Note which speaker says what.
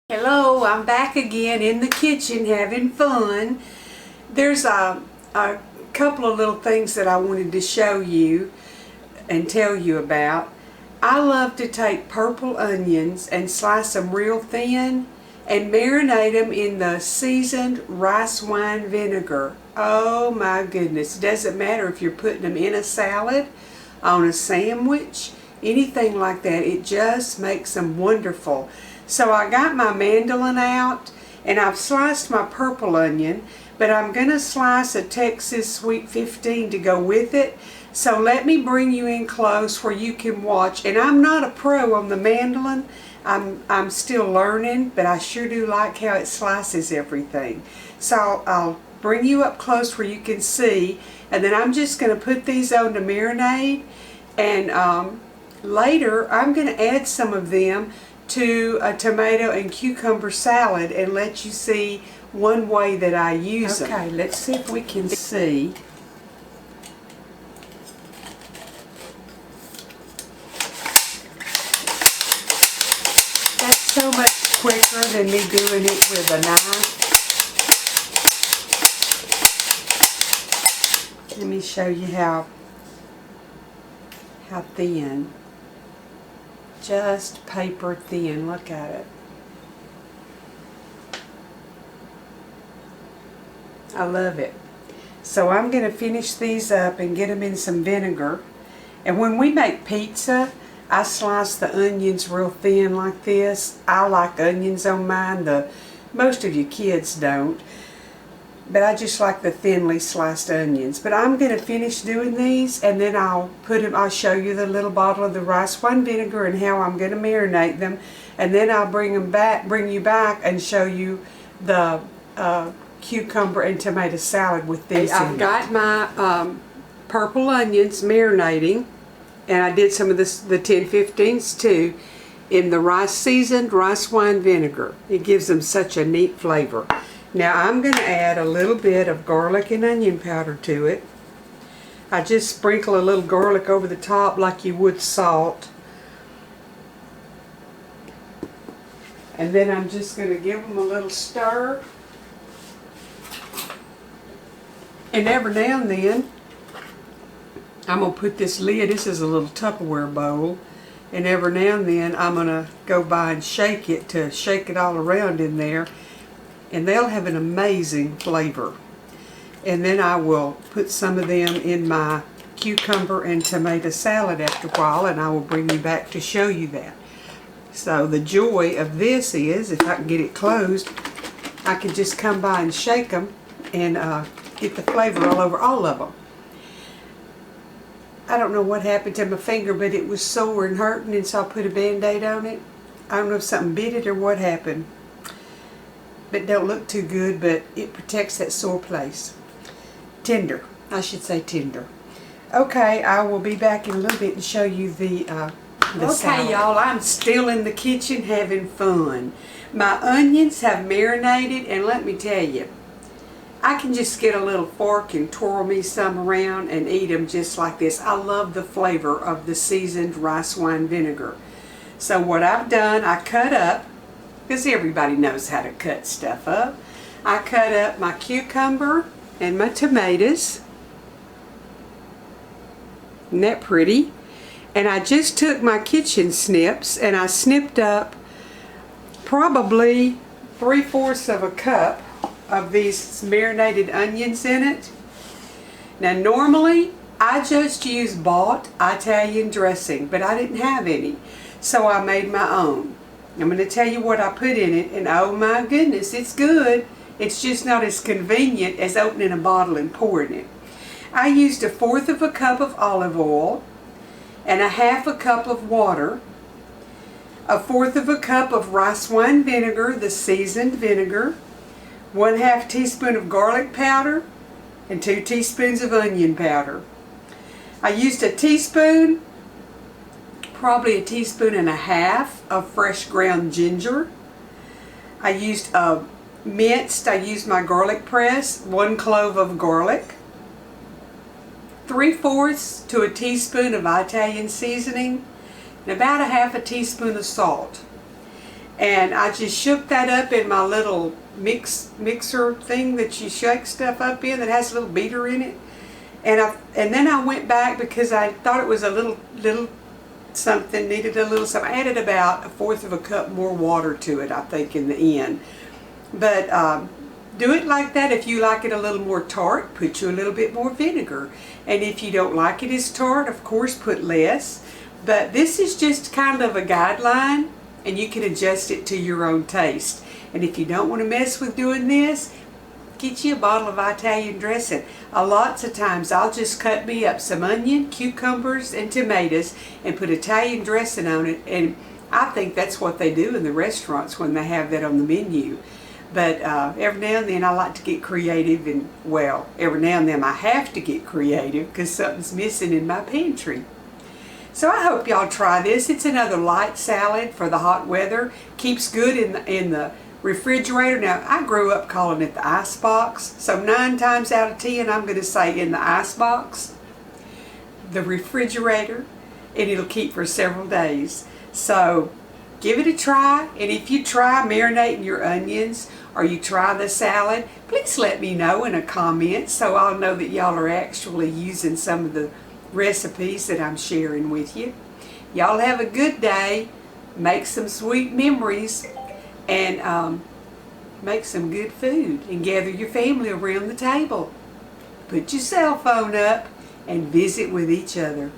Speaker 1: Hello, I'm back again in the kitchen having fun. There's a couple of little things that I wanted to show you and tell you about. I love to take purple onions and slice them real thin and marinate them in the seasoned rice wine vinegar. Oh my goodness, it doesn't matter if you're putting them in a salad, on a sandwich, anything like that. It just makes them wonderful. So I got my mandolin out and I've sliced my purple onion, but I'm going to slice a Texas Sweet 15 to go with it. So let me bring you in close where you can watch. And I'm not a pro on the mandolin. I'm still learning, but I sure do like how it slices everything. So I'll bring you up close where you can see, and then I'm just going to put these on to marinate, and later I'm going to add some of them to a tomato and cucumber salad and let you see one way that I use them. Okay, let's see if we can see. That's so much quicker than me doing it with a knife. Let me show you how thin. Just paper thin. Look at it. I love it. So I'm going to finish these up and get them in some vinegar. And when we make pizza, I slice the onions real thin like this. I like onions on mine. Most of you kids don't. But I just like the thinly sliced onions. But I'm going to finish doing these, and then I'll show you the little bottle of the rice wine vinegar and how I'm going to marinate them, and then I'll bring you back and show you the cucumber and tomato salad with these. I've got my purple onions marinating, and I did some of the 10-15s too in the seasoned rice wine vinegar. It gives them such a neat flavor. Now I'm going to add a little bit of garlic and onion powder to it. I just sprinkle a little garlic over the top like you would salt. And then I'm just going to give them a little stir. And every now and then I'm going to put this lid, this is a little Tupperware bowl, and every now and then I'm going to go by and shake it to shake it all around in there. And they'll have an amazing flavor. And then I will put some of them in my cucumber and tomato salad after a while, and I will bring you back to show you that. So the joy of this is, if I can get it closed, I can just come by and shake them and get the flavor all over all of them. I don't know what happened to my finger, but it was sore and hurting, and so I put a Band-Aid on it. I don't know if something bit it or what happened. But don't look too good, but it protects that sore place. Tender. I should say tender. Okay, I will be back in a little bit and show you the salad. Okay, y'all, I'm still in the kitchen having fun. My onions have marinated, and let me tell you, I can just get a little fork and twirl me some around and eat them just like this. I love the flavor of the seasoned rice wine vinegar. So what I've done, I cut up, because everybody knows how to cut stuff up. I cut up my cucumber and my tomatoes. Isn't that pretty? And I just took my kitchen snips and I snipped up probably 3/4 of a cup of these marinated onions in it. Now normally I just use bought Italian dressing, but I didn't have any, so I made my own. I'm going to tell you what I put in it, and oh my goodness, it's good. It's just not as convenient as opening a bottle and pouring it. I used 1/4 of a cup of olive oil and 1/2 cup of water, 1/4 of a cup of rice wine vinegar, the seasoned vinegar, 1/2 teaspoon of garlic powder, and 2 teaspoons of onion powder. I used a teaspoon, probably 1.5 teaspoons of fresh ground ginger. I used minced, I used my garlic press, 1 clove of garlic, 3/4 to a teaspoon of Italian seasoning, and about 1/2 teaspoon of salt. And I just shook that up in my little mixer thing that you shake stuff up in that has a little beater in it. And then I went back because I thought it was a little something, needed a little something. I added about 1/4 of a cup more water to it, I think, in the end. But do it like that. If you like it a little more tart, put you a little bit more vinegar. And if you don't like it as tart, of course, put less. But this is just kind of a guideline, and you can adjust it to your own taste. And if you don't want to mess with doing this, get you a bottle of Italian dressing. Lots of times I'll just cut me up some onion, cucumbers, and tomatoes and put Italian dressing on it. And I think that's what they do in the restaurants when they have that on the menu. But every now and then I like to get creative, and well, every now and then I have to get creative because something's missing in my pantry. So I hope y'all try this. It's another light salad for the hot weather. Keeps good in the refrigerator. Now, I grew up calling it the ice box, so 9 times out of 10 I'm going to say in the ice box, the refrigerator, and it'll keep for several days. So give it a try, and if you try marinating your onions or you try the salad, please let me know in a comment so I'll know that y'all are actually using some of the recipes that I'm sharing with you. Y'all have a good day, make some sweet memories, and make some good food, and gather your family around the table. Put your cell phone up and visit with each other.